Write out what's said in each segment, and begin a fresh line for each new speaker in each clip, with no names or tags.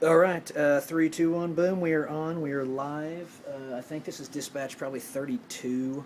All right, 3, 2, 1, boom. We are on. We are live. I think this is dispatch probably 32,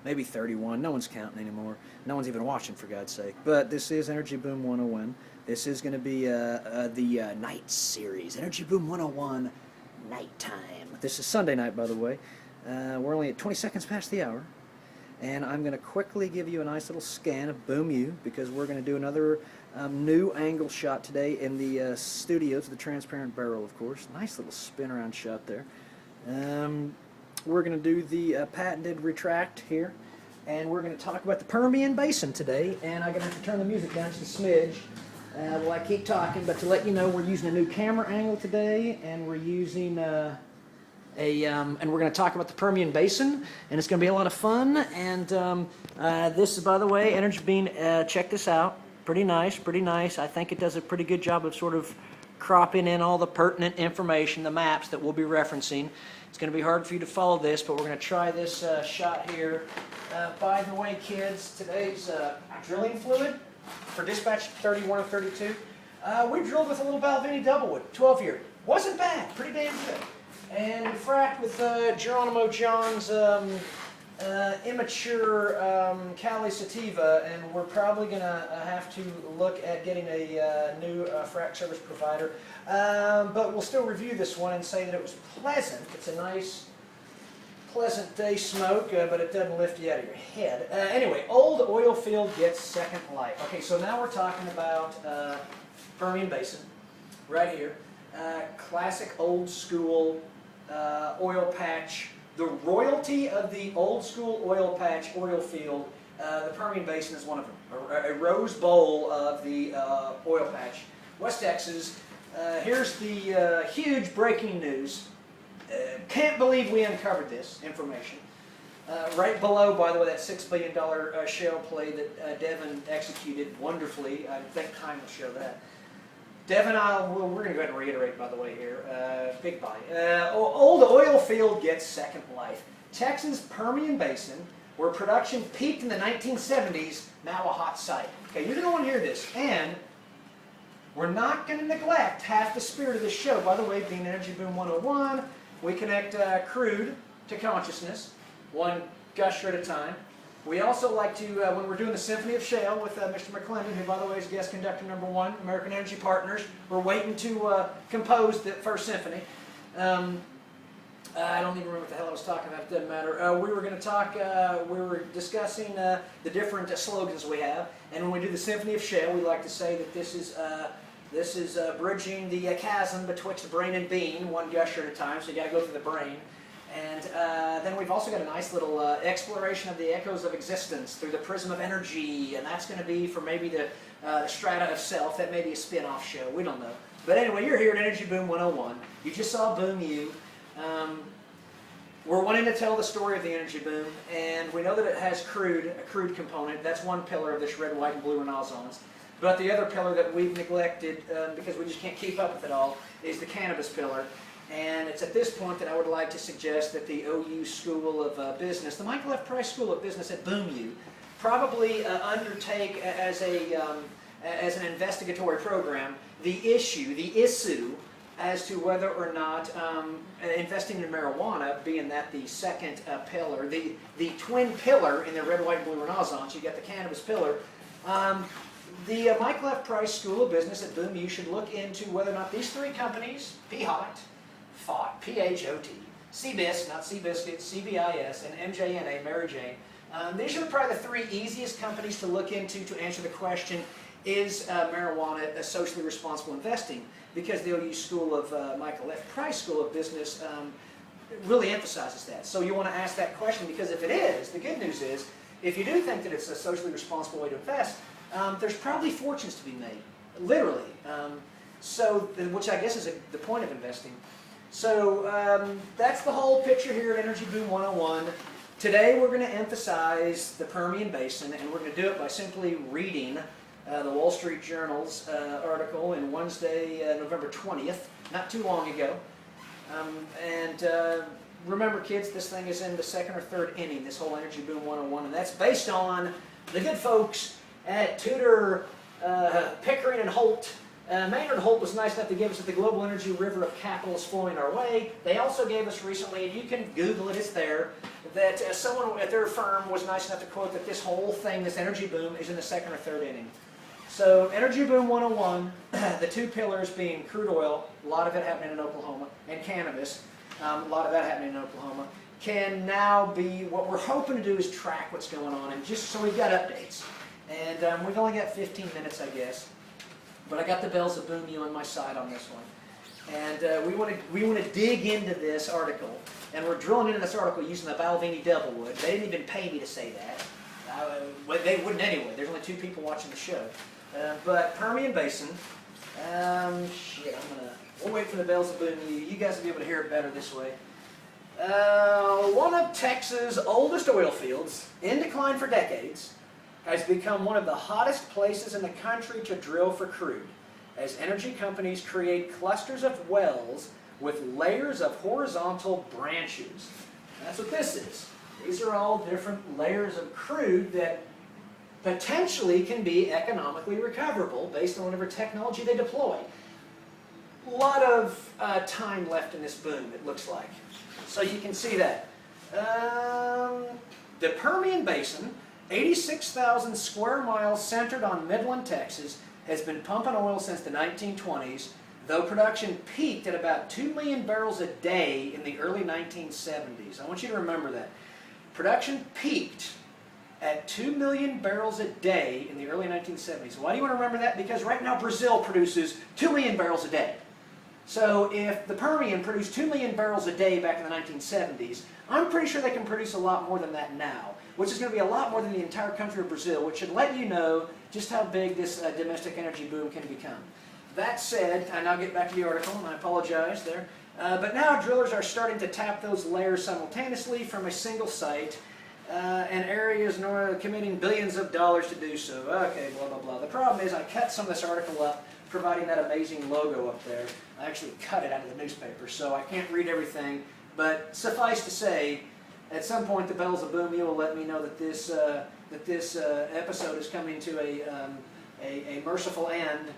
maybe 31. No one's counting anymore. No one's even watching, for God's sake. But this is Energy Boom 101. This is going to be the night series, Energy Boom 101 Nighttime. This is Sunday night, by the way. We're only at 20 seconds past the hour. And I'm going to quickly give you a nice little scan of Boom U because we're going to do another new angle shot today in the studios, the transparent barrel, of course. Nice little spin around shot there. We're going to do the patented retract here, and we're going to talk about the Permian Basin today. And I'm going to have to turn the music down just a smidge while I keep talking, but to let you know, we're using a new camera angle today, and we're using and we're going to talk about the Permian Basin, and it's going to be a lot of fun. And this is, by the way, Energy Bean. Check this out. Pretty nice, pretty nice. I think it does a pretty good job of sort of cropping in all the pertinent information, the maps that we'll be referencing. It's going to be hard for you to follow this, but we're going to try this shot here. By the way, kids, today's drilling fluid for dispatch 31 and 32. We drilled with a little Balvenie Doublewood, 12-year. Wasn't bad, pretty damn good. And we fracked with Geronimo John's immature Cali Sativa, and we're probably going to have to look at getting a new frack service provider. But we'll still review this one and say that it was pleasant. It's a nice, pleasant day smoke, but it doesn't lift you out of your head. Anyway, old oil field gets second life. Okay, so now we're talking about Permian Basin, right here. Classic old school oil patch. The royalty of the old school oil patch oil field, the Permian Basin is one of them. A rose bowl of the oil patch. West Texas. Here's the huge breaking news. Can't believe we uncovered this information. Right below, by the way, that $6 billion shale play that Devon executed wonderfully. I think time will show that. Devon, we're going to go ahead and reiterate, by the way, here. Big buy. Old oil field gets second life. Texas Permian Basin, where production peaked in the 1970s, now a hot site. Okay, you're going to want to hear this. And we're not going to neglect half the spirit of this show. By the way, being Energy Boom 101, we connect crude to consciousness, one gusher at a time. We also like to, when we're doing the Symphony of Shale with Mr. McClendon, who, by the way, is guest conductor #1, American Energy Partners. We're waiting to compose the first symphony. I don't even remember what the hell I was talking about. It doesn't matter. We were going to talk, we were discussing the different slogans we have. And when we do the Symphony of Shale, we like to say that this is bridging the chasm betwixt brain and bean, one gusher at a time, so you got to go through the brain. And then we've also got a nice little exploration of the echoes of existence through the prism of energy, and that's going to be for maybe the strata of self. That may be a spin-off show. We don't know. But anyway, you're here at Energy Boom 101. You just saw Boom U. We're wanting to tell the story of the energy boom, and we know that it has a crude component. That's one pillar of this red, white, and blue renaissance. But the other pillar that we've neglected, because we just can't keep up with it all, is the cannabis pillar. And it's at this point that I would like to suggest that the OU School of Business, the Michael F. Price School of Business at Boom U, probably undertake as an investigatory program the issue as to whether or not investing in marijuana, being that the second pillar, the twin pillar in the red, white, and blue renaissance, you got the cannabis pillar. The Michael F. Price School of Business at Boom U should look into whether or not these three companies, FOT, P-H-O-T, CBIS, not Seabiscuit, CBIS, and MJNA, Mary Jane. These are probably the three easiest companies to look into to answer the question, is marijuana a socially responsible investing? Because the OU School of Michael F. Price School of Business really emphasizes that. So you want to ask that question, because if it is, the good news is, if you do think that it's a socially responsible way to invest, there's probably fortunes to be made, literally. Which I guess is the point of investing. So that's the whole picture here at Energy Boom 101. Today we're going to emphasize the Permian Basin, and we're going to do it by simply reading the Wall Street Journal's article in Wednesday, November 20th, not too long ago. Remember, kids, this thing is in the second or third inning, this whole Energy Boom 101, and that's based on the good folks at Tudor, Pickering, and Holt Maynard Holt was nice enough to give us that the global energy river of capital is flowing our way. They also gave us recently, and you can Google it, it's there, that someone at their firm was nice enough to quote that this whole thing, this energy boom, is in the second or third inning. So Energy Boom 101, the two pillars being crude oil, a lot of it happening in Oklahoma, and cannabis, a lot of that happening in Oklahoma, can now be, what we're hoping to do is track what's going on, and just so we've got updates. And we've only got 15 minutes, I guess. But I got the bells of boom you on my side on this one. And we want to dig into this article. And we're drilling into this article using the Balvenie Doublewood. They didn't even pay me to say that. They wouldn't anyway. There's only 2 people watching the show. But Permian Basin, we'll wait for the bells of boom. You guys will be able to hear it better this way. One of Texas' oldest oil fields, in decline for decades, has become one of the hottest places in the country to drill for crude, as energy companies create clusters of wells with layers of horizontal branches. That's what this is. These are all different layers of crude that potentially can be economically recoverable based on whatever technology they deploy. A lot of time left in this boom, it looks like. So you can see that. The Permian Basin, 86,000 square miles centered on Midland, Texas, has been pumping oil since the 1920s, though production peaked at about 2 million barrels a day in the early 1970s. I want you to remember that. Production peaked at 2 million barrels a day in the early 1970s. Why do you want to remember that? Because right now Brazil produces 2 million barrels a day. So if the Permian produced 2 million barrels a day back in the 1970s, I'm pretty sure they can produce a lot more than that now, which is going to be a lot more than the entire country of Brazil, which should let you know just how big this domestic energy boom can become. That said, and I'll get back to the article, and I apologize there, but now drillers are starting to tap those layers simultaneously from a single site, and areas committing billions of dollars to do so. Okay, blah, blah, blah. The problem is I cut some of this article up, providing that amazing logo up there. I actually cut it out of the newspaper, so I can't read everything, but suffice to say, at some point the bells of boom, you will let me know that this episode is coming to a merciful end.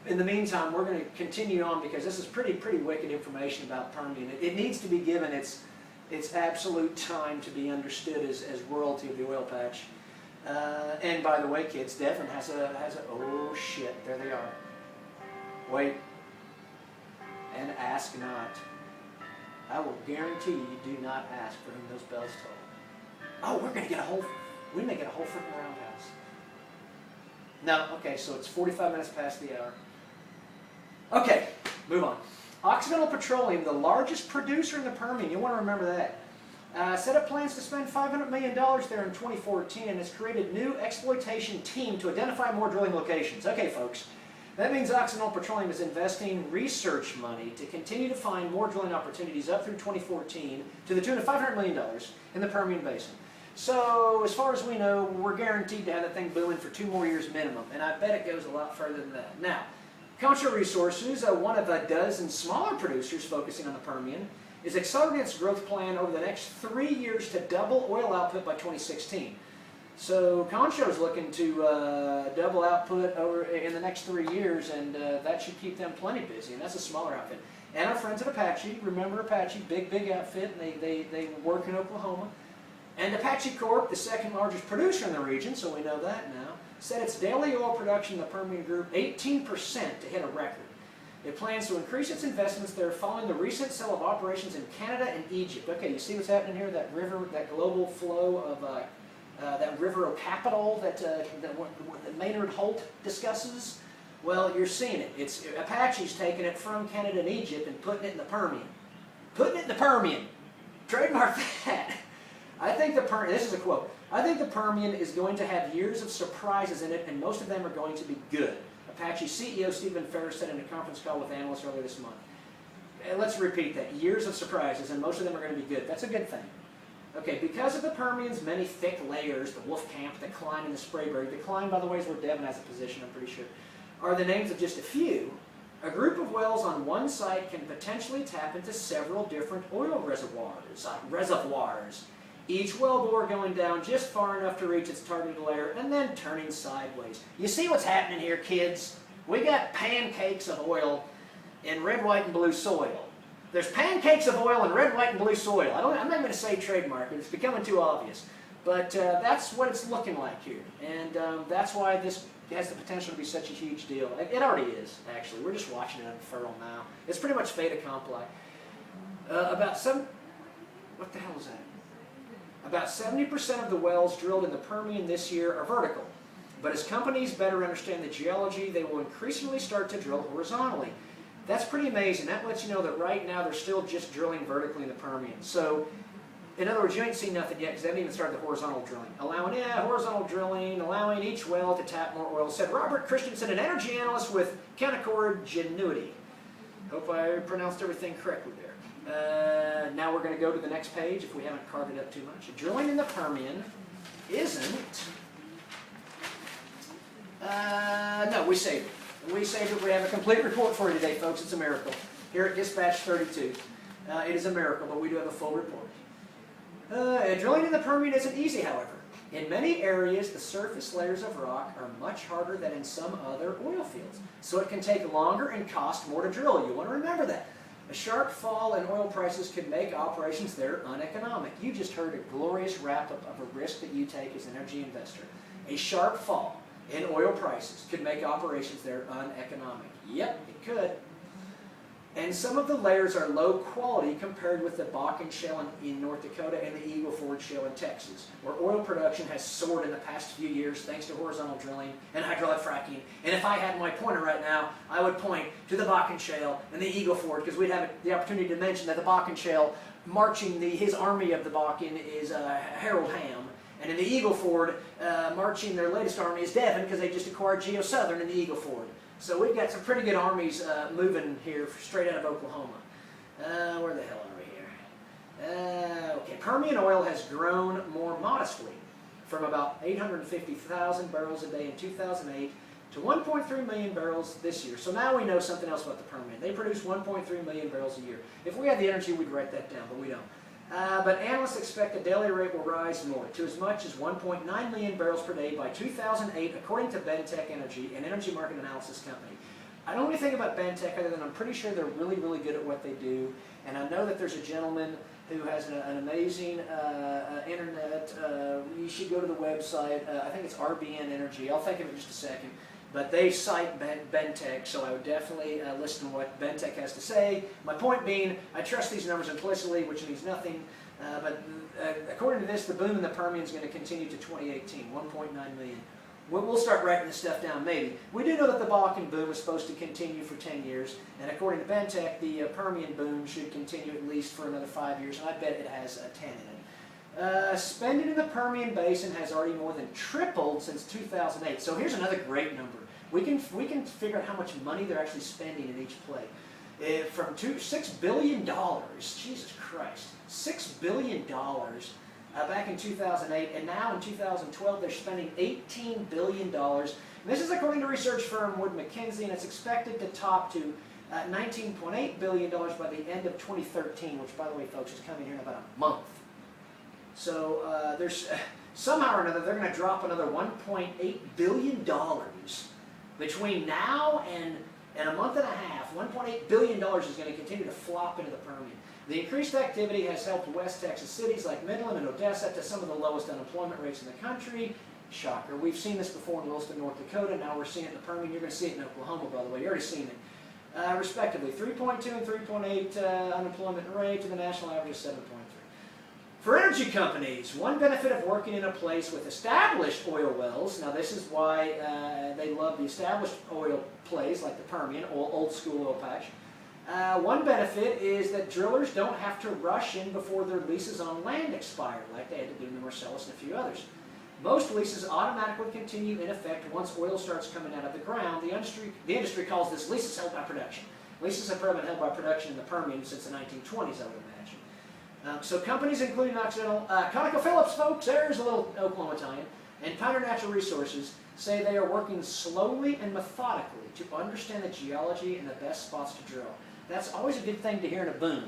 In the meantime, we're going to continue on because this is pretty wicked information about Permian. It needs to be given its absolute time to be understood as royalty of the oil patch. And by the way, kids, Devon has a oh shit, there they are. Wait, and ask not. I will guarantee you do not ask for whom those bells toll. Oh, we may get a whole freaking roundhouse. No, okay, so it's 45 minutes past the hour. Okay, move on. Occidental Petroleum, the largest producer in the Permian, you want to remember that, set up plans to spend $500 million there in 2014 and has created a new exploitation team to identify more drilling locations. Okay, folks, that means Occidental Petroleum is investing research money to continue to find more drilling opportunities up through 2014 to the tune of $500 million in the Permian Basin. So, as far as we know, we're guaranteed to have that thing booming for 2 more years minimum, and I bet it goes a lot further than that. Now, Concho Resources, one of a dozen smaller producers focusing on the Permian, is accelerating its growth plan over the next 3 years to double oil output by 2016. So Concho is looking to double output over in the next 3 years, and that should keep them plenty busy, and that's a smaller outfit. And our friends at Apache, remember Apache, big outfit, and they work in Oklahoma. And Apache Corp, the second largest producer in the region, so we know that now, said its daily oil production in the Permian grew 18% to hit a record. It plans to increase its investments there following the recent sale of operations in Canada and Egypt. Okay, you see what's happening here? That river, that global flow of that river of capital that Maynard Holt discusses? Well, you're seeing it. It's Apache's taking it from Canada and Egypt and putting it in the Permian. Putting it in the Permian. Trademark that. I think this is a quote, I think the Permian is going to have years of surprises in it, and most of them are going to be good. Apache CEO Stephen Ferris said in a conference call with analysts earlier this month. Let's repeat that. Years of surprises, and most of them are going to be good. That's a good thing. Okay, because of the Permian's many thick layers, the Wolfcamp, the Klein, and the Sprayberry, the Klein, by the way, is where Devon has a position, I'm pretty sure, are the names of just a few. A group of wells on one site can potentially tap into several different oil reservoirs. Each wellbore going down just far enough to reach its targeted layer and then turning sideways. You see what's happening here, kids? We got pancakes of oil in red, white, and blue soil. There's pancakes of oil in red, white, and blue soil. I'm not going to say trademark, it's becoming too obvious. But that's what it's looking like here. And that's why this has the potential to be such a huge deal. It already is, actually. We're just watching it unfurl now. It's pretty much fait accompli. What the hell is that? About 70% of the wells drilled in the Permian this year are vertical. But as companies better understand the geology, they will increasingly start to drill horizontally. That's pretty amazing. That lets you know that right now they're still just drilling vertically in the Permian. So, in other words, you ain't seen nothing yet because they haven't even started the horizontal drilling. Horizontal drilling, allowing each well to tap more oil, said Robert Christensen, an energy analyst with Canaccord Genuity. Hope I pronounced everything correctly there. Now we're going to go to the next page if we haven't carved it up too much. Drilling in the Permian isn't... no, we saved it. We saved it. We have a complete report for you today, folks. It's a miracle. Here at Dispatch 32. It is a miracle, but we do have a full report. Drilling in the Permian isn't easy, however. In many areas, the surface layers of rock are much harder than in some other oil fields. So it can take longer and cost more to drill. You want to remember that. A sharp fall in oil prices could make operations there uneconomic. You just heard a glorious wrap-up of a risk that you take as an energy investor. A sharp fall in oil prices could make operations there uneconomic. Yep, it could. And some of the layers are low quality compared with the Bakken Shale in North Dakota and the Eagle Ford Shale in Texas, where oil production has soared in the past few years thanks to horizontal drilling and hydraulic fracking. And if I had my pointer right now, I would point to the Bakken Shale and the Eagle Ford, because we'd have the opportunity to mention that the Bakken Shale, marching his army of the Bakken is Harold Ham. And in the Eagle Ford, marching their latest army is Devon, because they just acquired Geo Southern in the Eagle Ford. So we've got some pretty good armies moving here straight out of Oklahoma. Where the hell are we here? Okay, Permian oil has grown more modestly from about 850,000 barrels a day in 2008 to 1.3 million barrels this year. So now we know something else about the Permian. They produce 1.3 million barrels a year. If we had the energy, we'd write that down, but we don't. But analysts expect the daily rate will rise more, to as much as 1.9 million barrels per day by 2008, according to Bentech Energy, an energy market analysis company. I don't know anything about Bentech other than I'm pretty sure they're really, really good at what they do. And I know that there's a gentleman who has an amazing internet. You should go to the website. I think it's RBN Energy. I'll think of it in just a second. But they cite Bentech, so I would definitely listen to what Bentech has to say. My point being, I trust these numbers implicitly, which means nothing. But according to this, the boom in the Permian is going to continue to 2018, 1.9 million. We'll start writing this stuff down, maybe. We do know that the Bakken boom is supposed to continue for 10 years. And according to Bentech, the Permian boom should continue at least for another 5 years. And I bet it has 10 in it. Spending in the Permian Basin has already more than tripled since 2008. So here's another great number. We can figure out how much money they're actually spending in each play. From $6 billion, Jesus Christ, $6 billion back in 2008, and now in 2012 they're spending $18 billion. And this is according to research firm Wood Mackenzie, and it's expected to top to $19.8 billion by the end of 2013, which, by the way, folks, is coming here in about a month. So there's somehow or another they're going to drop another $1.8 billion between now and a month and a half. $1.8 billion is going to continue to flop into the Permian. The increased activity has helped West Texas cities like Midland and Odessa to some of the lowest unemployment rates in the country. Shocker. We've seen this before in Williston, North Dakota. Now we're seeing it in the Permian. You're going to see it in Oklahoma, by the way. You've already seen it. Respectively, 3.2 and 3.8 unemployment rate, to the national average of 7.3. For energy companies, one benefit of working in a place with established oil wells, now this is why they love the established oil plays like the Permian, old school oil patch. One benefit is that drillers don't have to rush in before their leases on land expire, like they had to do in the Marcellus and a few others. Most leases automatically continue in effect once oil starts coming out of the ground. The industry calls this leases held by production. Leases have probably been held by production in the Permian since the 1920s, I would imagine. So companies including Occidental, ConocoPhillips, folks, there's a little Oklahoma tie-in, and Pioneer Natural Resources say they are working slowly and methodically to understand the geology and the best spots to drill. That's always a good thing to hear in a boom.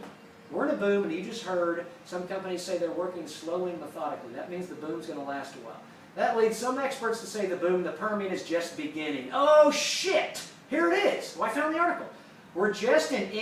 We're in a boom, and you just heard some companies say they're working slowly and methodically. That means the boom's going to last a while. That leads some experts to say the boom in the Permian is just beginning. Oh, shit! Here it is. Well, I found the article. We're just in